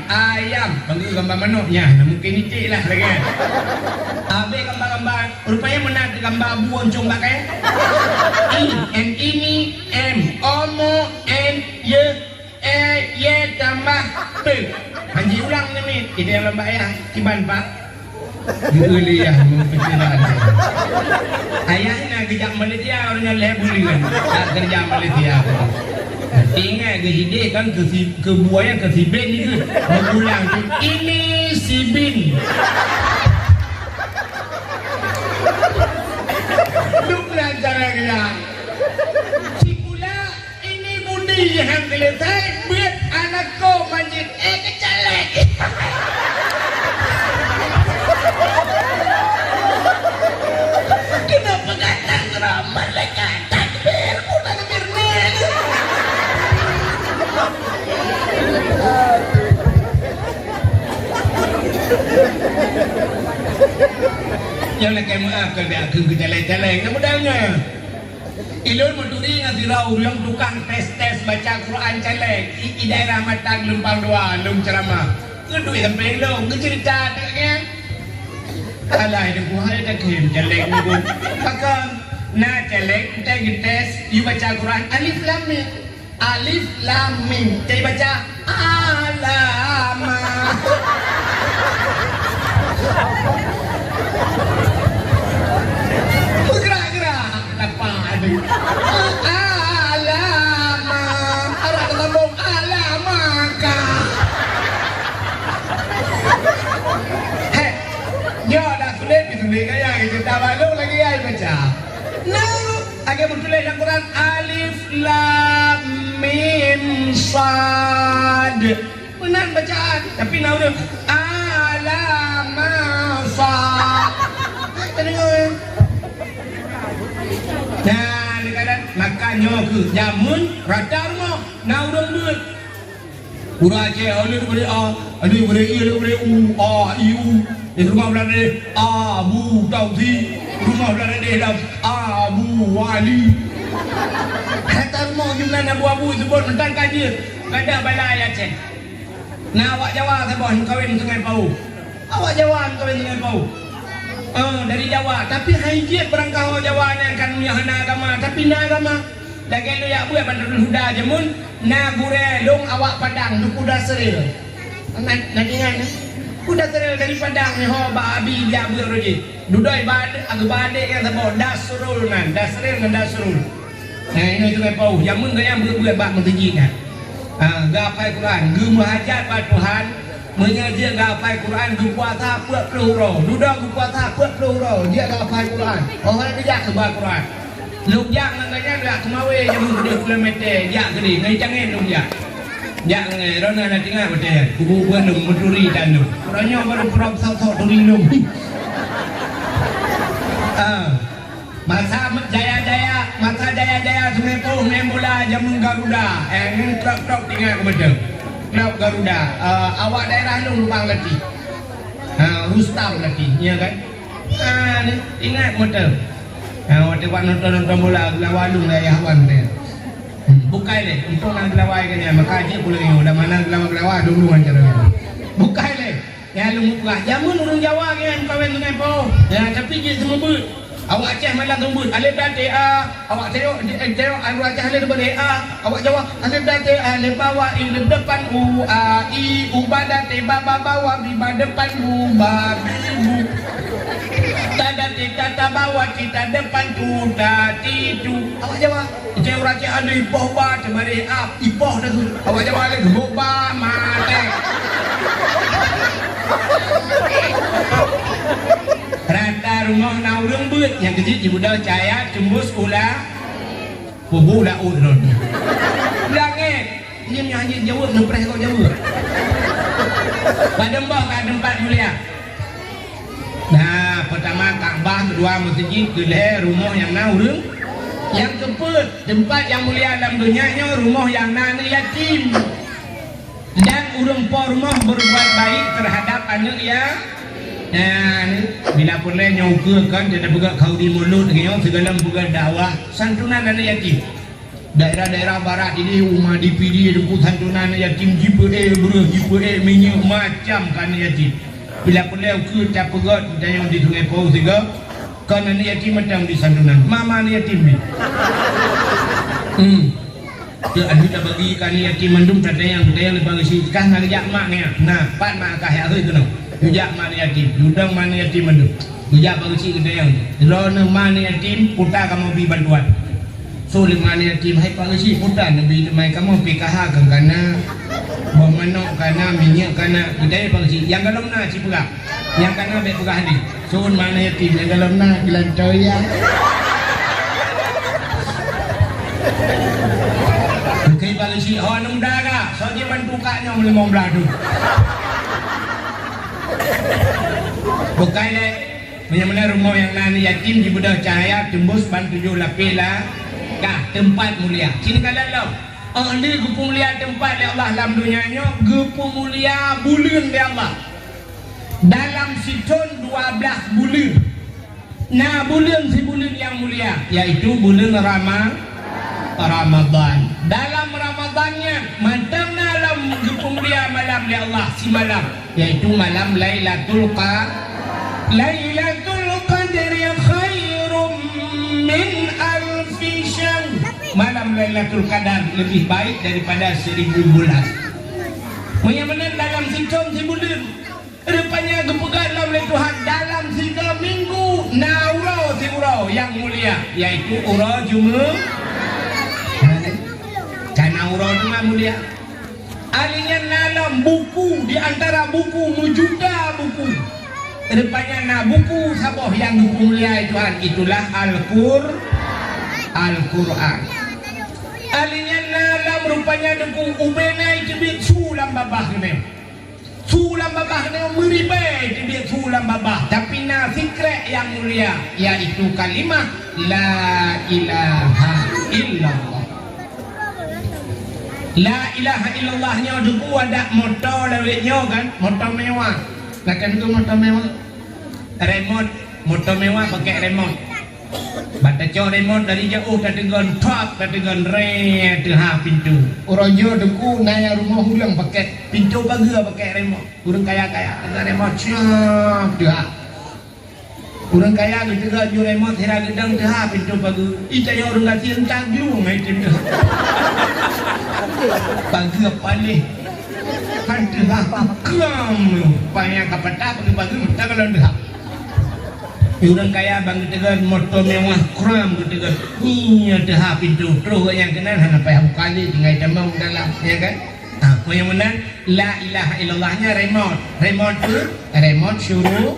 ayam bagi gambar manuknya mungkin itu lah lagi abe gambar rupanya menang gambar buon cung pakai I N ini M omo N Y tambah P haji ulang ni itu yang lembak ya kiban pak geuli ya memperkirakan ayahnya kejam Malaysia orangnya lebulian tak kerja Malaysia ingat ke hide kan ke buaya ke si Ben itu mengulang ini si Bin duklah cara dia si pula ini budi yang kelihatan buat anakku manjit kecalek kenapa kata ramah lekat takbir pulang birnil yang nak maaf kalau dia akan kejalek-jalek nak modalnya ilun menturi ngasih rau yang tukang tes baca Quran calek di daerah Matang Lempang Dua lum ceramah kedui sampai lo cerita kan alah hidup buah ada kem calek ni pun maka nak calek kita tes you baca Quran alif lam mim jadi baca alama bergerak-gerak apa ada alama arah lambung alamaka hei dia dah sulit kayak itu tak malu lagi ai baca agak bertulis dalam Quran alif lam mim sad benar bacaan tapi nak udah alama sad tengok nah kadang makanya ke jamun rata rumah nak udah duit kurang je ada boleh ada boleh i ada boleh u a i u di rumah berada abu tausi rumah berada dalam abu wali kata rumah jumlah abu-abu sebut tentang kaji kada balai Aceh nah awak Jawa sebut kawin Sungai Pau awak Jawa kawin Sungai Pau dari Jawa tapi hajiat berangkau Jawa yang kan miahana agama tapi na agama lagi lu ya bu ya bandar huda jemun na gurelung awak Padang du kuda seril nak ingat kuda seril dari Padang ni ho babi dia bu roji dudoi bade ag bade kan sebut dasrul nan dasril nan dasrul nah ini Sungai Pau jamun gaya bu bak mentinggi kan gapai Quran gu muhajat ba Tuhan mengaji gapai Quran gu puasa 40 ro duda gu puasa 40 ro dia gapai Quran orang dia ke ba Quran lục giác nganya dak kemawe jamu 2 kilometer jak gede ngai cangen lục jak ngai rona na tinggal betul kubu buanum menturi tanum orangnya baru prop satu turinum masa jaya Sungai Pau membola jamu Garuda ini truk tinggal ke betul Klub Garuda. Awak daerah lu Lubang Lati. Rustam Lati, ya kan? Ni, ingat motor. Waktu nonton bola Gelawalung lah ya wan dia. Bukai le, untuk nak gelawai kan ya, maka aja boleh ni. Udah mana gelawai dulu macam mana? Bukai le. Ya lu muka. Jamun orang Jawa kan kawin dengan po. Ya tapi je semua ber. Awak Aceh malam tembut. Alif dan ta. Awak tengok Arwah Aceh alif dan ta. Awak Jawa alif dan ta. Alif bawah alif depan u a i u badan te baba bawah bi depan u ba bu. Tada tata bawah kita depan tu titu. Awak Jawa Aceh orang Aceh ada ipoh ba cemari a ipoh dah tu. Awak Jawa ada gemuk ba mate. Rata rumah nau rembut yang kecil ibu dah caya cembus ulah bubu ulah udron langit dia nyanyi Jawa nepres kau Jawa pada mbah kat tempat mulia. Nah pertama Kaabah, kedua masjid, kedua rumah yang nau rem, yang keempat tempat yang mulia dalam dunia nya rumah yang nana yatim dan urang po rumah berbuat baik terhadap anak yang bila pulai nyauke kan dia buka kau di mulut dengan segala buka dakwah santunan anak yatim. Daerah-daerah barat ini rumah DPD demput santunan anak yatim jipe beruh jipe minyak macam kan yatim. Bila pulai ke tak pegat yang di Sungai Pau juga kan anak yatim macam di santunan. Mama anak yatim ni. Dia ada bagi kan yatim mandum tak yang lebih bagi kah nak jak mak ni. Nah, pat mak kah ya tu no. Ujak mana yatim, udang mana yatim mandu. Ujak bagi kedai yang. Rona mana yatim, putar kamu bi bantuan. So mana yatim, hai bagi putar nabi mai kamu PKH kan kana, bermanok kana minyak kana kedai bagi. Yang dalam na cipura, yang kana be pegah ni. So mana yatim, yang dalam na gelantoy ya. Kai bagi orang daga, so dia bantu kaknya melemong beladu. Bukai le, benar-benar rumah yang nani yatim di Budak Cahaya tembus ban 7 lapis lah, kah tempat mulia. Sini kalian lo, ni gupu mulia tempat ya Allah dalam dunia nya, gupu mulia bulan ya Allah. Dalam setahun 12 bulan. Nah bulan si bulan yang mulia, yaitu bulan Ramadan. Dalam Ramadannya, macam dalam gupu mulia malam ya Allah si malam. Yaitu malam Lailatul Qadr yang khairum min alfi syahr. Malam Lailatul Qadar lebih baik daripada 1000 bulan. Menyamakan dalam setahun sebulan. Rupanya kepegang oleh Tuhan dalam 3 minggu naurau seurau yang mulia, yaitu urau Jumaat. Karena urau Jumaat mulia. Alinya dalam buku di antara buku mujuda buku. Rupanya na buku saboh yang buku mulia Tuhan itulah Al-Quran. Alinya dalam rupanya buku ubenai cebit sulam babah ni. Sulam babah ni meribai cebit sulam babah. Tapi na fikret yang mulia yaitu kalimah la ilaha illallah. La ilaha illallah nya duku ada motor lewetnya kan, motor mewah. Lakan tu motor mewah. Remote motor mewah pakai remote. Bata co remote dari jauh tak dengan top, tak dengan re ha pintu. Orang jo duku naya rumah ulang pakai pintu baga pakai remote. Urang kaya-kaya ada remote cop dah. Urang kaya gitu ga jo remote hira gedang dah pintu baga. Ita yo urang gati entang glu ngai tim dah. Bagi apa ni? Hantu apa kram? Banyak kapata bagi mentah kalau dah. Orang kaya bang tegan motor mewah kram tegan. Iya dah pintu terus yang kenal hana payah kali tinggal demam dalam ya kan? Yang menang la ilaha illallahnya remote tu remote syuruh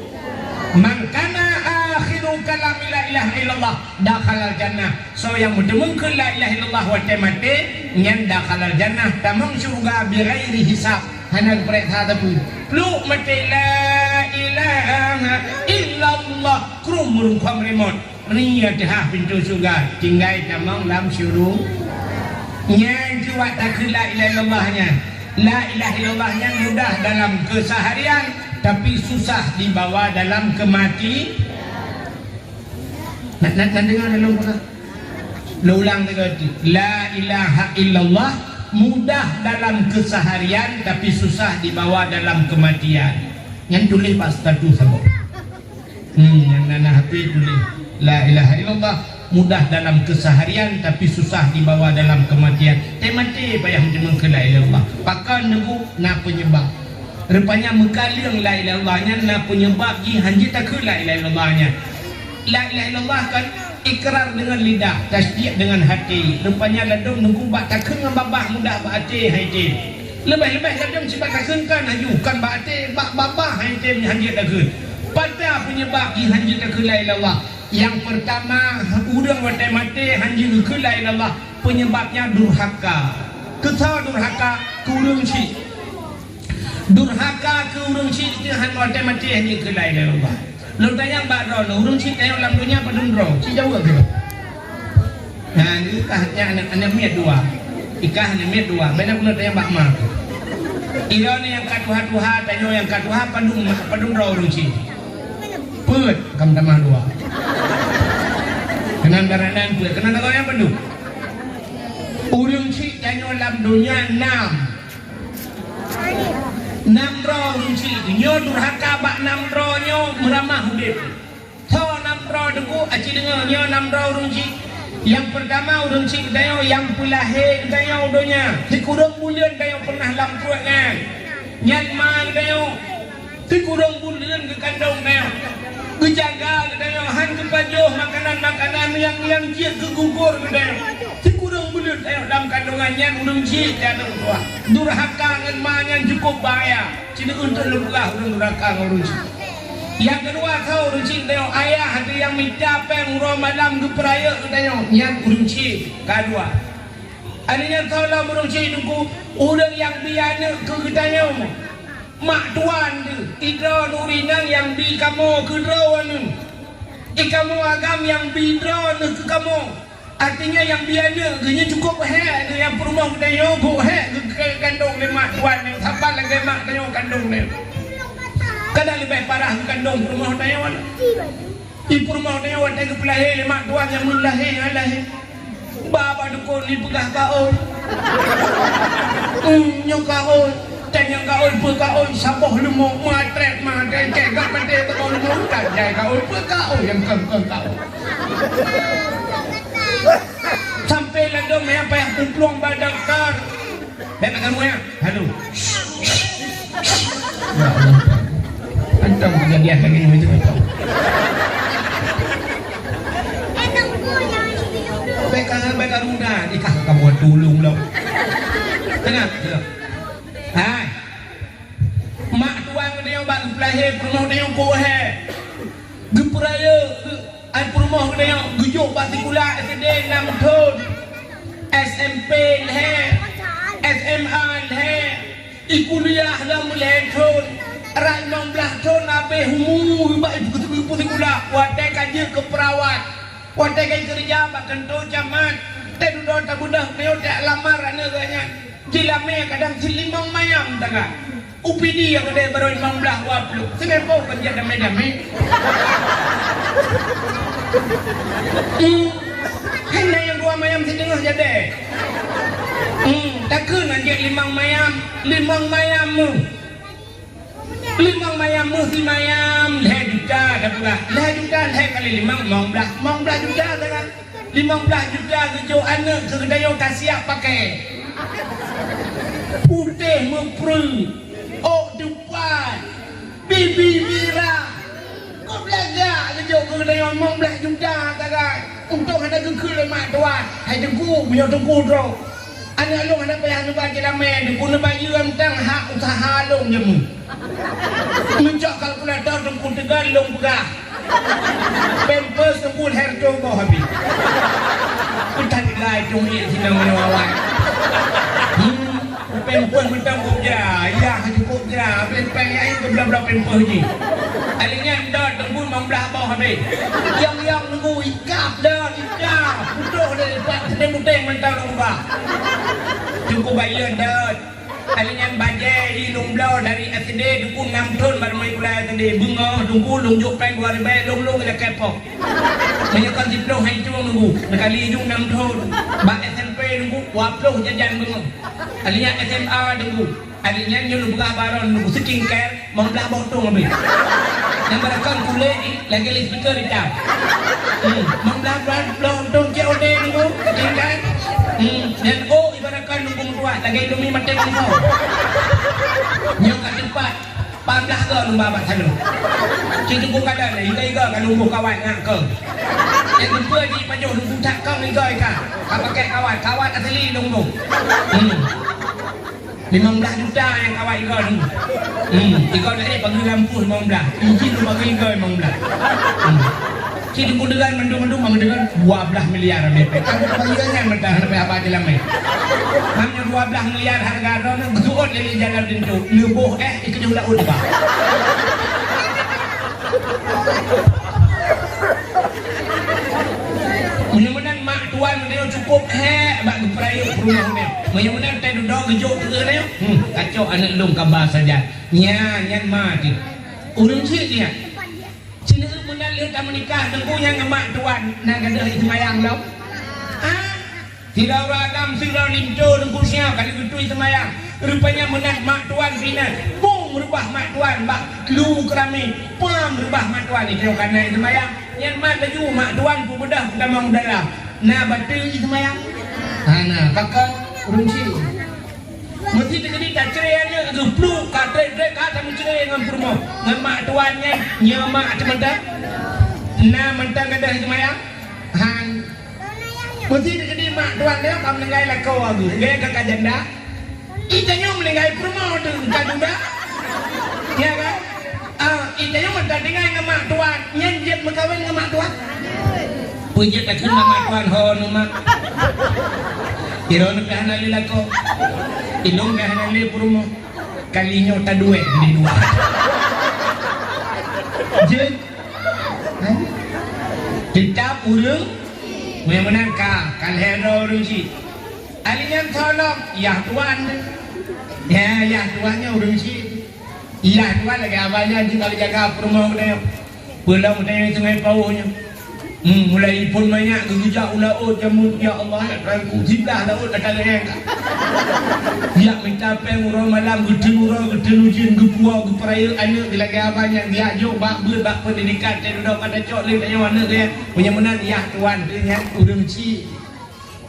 man kana akhiru kalam la ilaha illallah dakhalal jannah. So yang mudemungkeun la ilaha illallah wa mati nyan dakhalal jannah tamang syurga bi ghairi hisab. Hana periksa tapi lu mati la ilaha illallah krum murung kham remote ni dah pintu syurga tinggal tamang lam syuruh nyan kuat tak la ilaha illallahnya La ilaha illallahnya mudah dalam keseharian tapi susah dibawa dalam kematian. Nak dengar dalam apa? Lo ulang lagi. La ilaha illallah mudah dalam keseharian tapi susah dibawa dalam kematian. Yang tulis Pak Statu sama. Yang nana HP tulis la ilaha illallah mudah dalam keseharian tapi susah dibawa dalam kematian. Mati payah menjemeng ke la ilaha illallah. Pakai nunggu na penyebab. Rupanya mengkaling la ilaha illallahnya na penyebab ji hanji tak ke la ilaha illallahnya. La ilaha illallah kan ikrar dengan lidah, tasdiq dengan hati. Rupanya ladum nunggu bak takun dengan babah mudah bak hati hati. Lebih-lebih ladum si bak takun kan haju kan bak hati bak babah hati hanji takun. Pada penyebab ji hanji takun la ilaha illallah. Yang pertama udang mati hanji ke la ilaha illallah penyebabnya durhaka. Kesal durhaka kurung si. Durhaka kurung si itu mati hanji ke la ilaha illallah. Lo tanya mbak Ron, urung si tanya dalam dunia apa dendro? Si jauh ke? Nah, ini ikahnya anak miat dua, ikahnya miat dua. Benar benar tanya mbak Mar. Ironi yang katuha tanya yang katuha apa dendro urung si? Put, kamu tambah dua. Kenan daranan put, kenan kau yang penuh. Urung si tanya dalam dunia 6 roh runci nyo durhaka bak 6 roh nyo meramah hudip tho 6 roh deku aci dengar nyo 6 roh runci. Yang pertama runci dayo yang pulahe dayo donya dikurung bulan dayo pernah lampuan kan nyan mang dayo dikurung bulan ke kandung dayo kejaga dayo han ke pajoh makanan yang dia kegugur dayo dikurung bulan dayo dalam kandungan nyan runci dan tua durhaka ngan manyan cukup bahaya cina untuk lurah durhaka ngurunci. Yang kedua kau runci dayo ayah hati yang mencapai roh malam ke peraya dayo nyan runci kedua adanya kau lah runci duku orang yang biana ke dayo mak tuan tu idra nurinang yang bi kamu ke drawan ikamu agam yang bi drawan ke kamu. Artinya yang biasa kena cukup hek yang perumah kita yo go hek ke kandung ni mak tuan yang sabar lagi mak kita kandung ni. Kadang lebih parah ke kandung perumah kita yo. Di perumah kita yo ada ke pelahir mak tuan yang melahir alahir. Bapa dukun ni pegah kau. Nyo kau tanya kau kau sabah lemuk matret cek gak pede kau lemuk tak jai kau kau yang kau. Sampai ladom yang payah kumplong badan doktor. Dan kamu ya, halo. Ya Allah. Antum kejadian lagi ni macam tu. Baik rumah, ikah kamu tolong lo. Tengah. Hai. Mak tuan dia bak pelahir perumah dia ko he. Gepraya ai perumah dia gejok batikulah SD 6 tahun. SMP le. SMA le. Kuliah dah mulai tahun. Rai 16 tahun abe humu bak batikulah watai kaji ke perawat. Watai kaji kerja bak kento camat. Teh duduk tak budak dia tak lamar ana ganya. Jilame kadang silimang mayam tengah. UPD yang ada baru 15 waplu. Semepau kerja damai-damai. Hanya yang 2 mayam setengah jadi. Takkan aja 5 mayam. 5 mayammu. 5 mayammu si mayam. 2 juta dah pula. 2 juta kali 5 15 juta kan. 15 juta kejo anak kedai kasiap pakai. Putih mempru. Oh depan Bibi Mira kau belajar kejo kedai 15 juta kan. Untuk ada kekul mak tuan. Hai tengku biar tengku tu. Anak lu ada payah nak baca ramai. Tengku nak bayu tentang hak usaha lu jemu. Mencak kalkulator tengku tegal lu pegah. Pampers tengku herto bau habis. Kita dilai jumit sidang menawan. Pampers mentang kubja. Ya cukup ja. Pampers yang belah-belah pampers ni. Alinya dah tengku 15 bau habis. Yang tengku ikap dah ikap. Putuh dari sedang mentang mentang rumah. Cukup bayar dah. Alinyan bajai ilung blau dari SD dukun 6 tahun baru mai kulai tadi bunga tunggu lunjuk pen 2000 lung ada kepok. Menyekal diplom hai cung nunggu nakali jung 6 tahun. Ba SMP nunggu waploh jajan bunga. Alinyan SMA nunggu. Alinyan nyulu buka baron nunggu skincare membelah botong habis. Yang berakang kulit ni lagi li speaker di tap. Membelah botong COD nunggu skincare. Dan ibaratkan nunggu mutuat lagi demi matek nunggu. Nyok kat tempat pamlah ke nunggu abad sana. Citu pun kadang ni iga kan nunggu kawan ngak ke. Yang jumpa di pajuh nunggu tak kau ni iga kan. Kau pakai kawan asli nunggu. 15 juta yang kawan iga nunggu. Iga nak panggil lampu 15. Izin lu panggil iga 15. Citu pun dengan mendung-mendung dengan 12 miliar MP. Aku panggilnya mentah sampai apa aja lamai. Hamnya 12 miliar harga drone betul lili jalan dintu. Leubuh ikut jula udba. Mudah-mudahan mak tuan dia cukup bak geprayuk rumah dia. Mudah-mudahan teh duduk gejuk ke dia. Kacau anak lung kabar saja. Nyan mati. Urang cik dia. Cina mudah lihat tak menikah tengkunya ngemak tuan nang gadah semayang lo. Tidak ragam sirah linco tengku siap kali gitu semayang. Rupanya menang mak tuan pina. Bung rubah mak tuan bak lu kerami. Pam rubah mak tuan itu karena semayang. Yang mak baju mak tuan pun bedah kita mau dalam. Nah batul semayang. Nah kakak urunci. Mesti terjadi tak cerainya geplu katre kata mencerai dengan purmo ngemak tuannya nyemak cemendak nah mentang gadah semayang han mesti terjadi mak tuan dia kamu meninggal lah kau aku gaya kakak janda itanya meninggal purmo tu kaduda ya kan itanya mentang dengan ngemak tuan nyenjet mengkawin ngemak tuan pujit tak kena mak tuan ho numak Iron kahana lila ko ilong kahana li purmo kalinyo ta duwe di dua je kita urang memang ka kalhero urang si alinyan tolong ya tuan ya tuannya urang si ya tuan lagi abanya di kalau jaga purmo dia pulang dia sungai paunya mulai pun banyak gejak ulaut jamu ya Allah rangku jidah laut ada yang dia minta peng urang malam gedeng ujin gepua gepraya anak dilagi abanya dia jok bak pendidikan dia duduk pada cok leh tanya mana dia punya menang ya tuan dia urang ci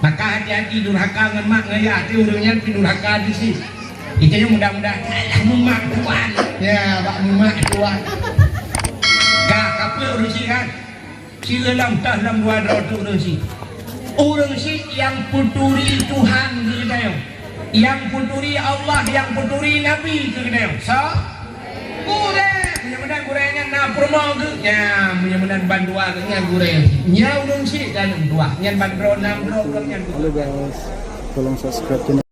maka hati-hati durhaka dengan mak ngaya dia urangnya durhaka di si itanya mudah-mudahan mak tuan ya bak mak tuan gak kapal urang ci kan sila lam tah lam dua rotu orang si yang puturi Tuhan kita yang puturi Allah yang puturi Nabi kita so mudah-mudahan gurenya na promo ya mudah-mudahan bandua nya gure nya orang si dan dua nyan bandro 6 bro nyan halo guys, tolong subscribe channel